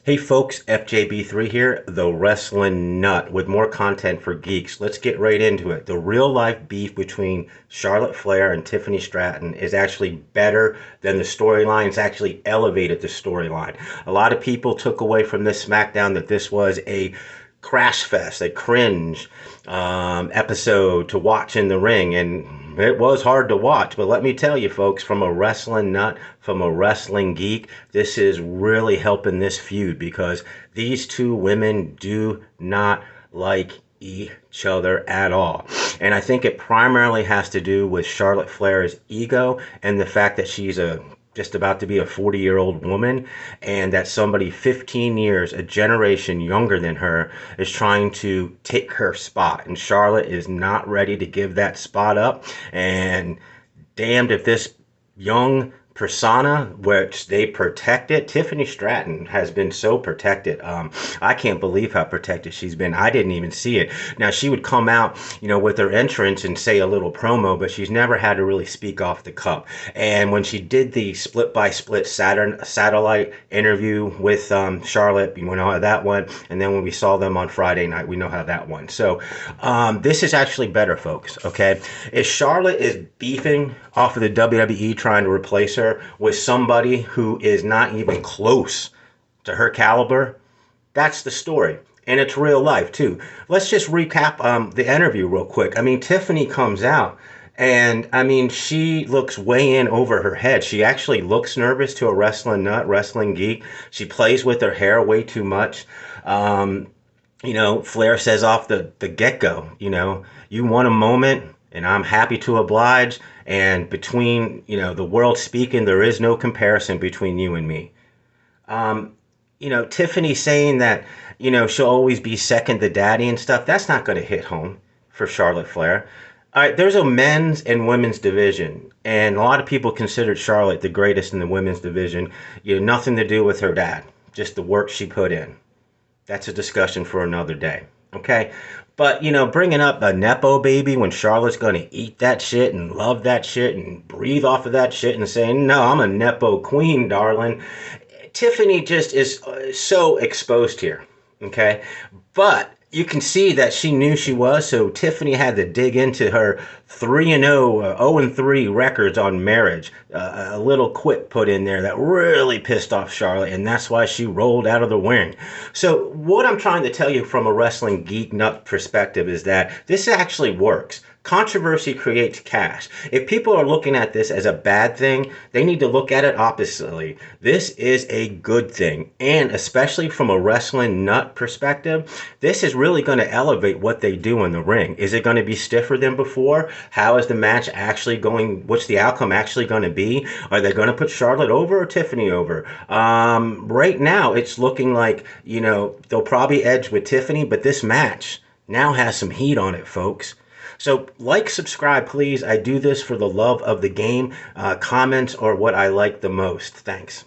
Hey folks, FJB3 here, the Wrestling Nut, with more content for geeks. Let's get right into it. The real life beef between Charlotte Flair and Tiffany Stratton is actually better than the storyline. It's actually elevated the storyline. A lot of people took away from this SmackDown that this was a crash fest, a cringe episode to watch in the ring, and it was hard to watch. But let me tell you, folks, from a wrestling nut, from a wrestling geek, this is really helping this feud because these two women do not like each other at all. And I think it primarily has to do with Charlotte Flair's ego and the fact that she's a just about to be a 40-year-old woman, and that somebody 15 years, a generation younger than her, is trying to take her spot. And Charlotte is not ready to give that spot up. And damned if this young persona, which they protected. Tiffany Stratton has been so protected. I can't believe how protected she's been. I didn't even see it. Now, she would come out, with her entrance and say a little promo, but she's never had to really speak off the cup. And when she did the split-by-split satellite interview with Charlotte, you know how that went. And then when we saw them on Friday night, we know how that went. So this is actually better, folks, okay? If Charlotte is beefing off of the WWE trying to replace her with somebody who is not even close to her caliber, that's the story. And it's real life too. Let's just recap the interview real quick. I mean, Tiffany comes out and she looks way in over her head. She actually looks nervous to a wrestling nut, wrestling geek. She plays with her hair way too much. Flair says off the get-go, you want a moment and I'm happy to oblige. And between, the world speaking, there is no comparison between you and me. Tiffany saying that, she'll always be second to daddy and stuff. That's not going to hit home for Charlotte Flair. All right, there's a men's and women's division. And a lot of people considered Charlotte the greatest in the women's division. Nothing to do with her dad, just the work she put in. That's a discussion for another day. Okay, but bringing up a Nepo baby when Charlotte's going to eat that shit and love that shit and breathe off of that shit and saying, no, I'm a Nepo queen, darling. Tiffany just is so exposed here. Okay, but you can see that she knew she was, so Tiffany had to dig into her 3-0, 0-3 records on marriage. A little quip put in there that really pissed off Charlotte, and that's why she rolled out of the ring. So what I'm trying to tell you from a wrestling geek nut perspective is that this actually works. Controversy creates cash. If people are looking at this as a bad thing, they need to look at it oppositely. This is a good thing. And especially from a wrestling nut perspective, this is really going to elevate what they do in the ring. Is it going to be stiffer than before? How is the match actually going? What's the outcome actually going to be? Are they going to put Charlotte over or Tiffany over? Right now, it's looking like, they'll probably edge with Tiffany, but this match now has some heat on it, folks. So like, subscribe, please. I do this for the love of the game. Comments are what I like the most. Thanks.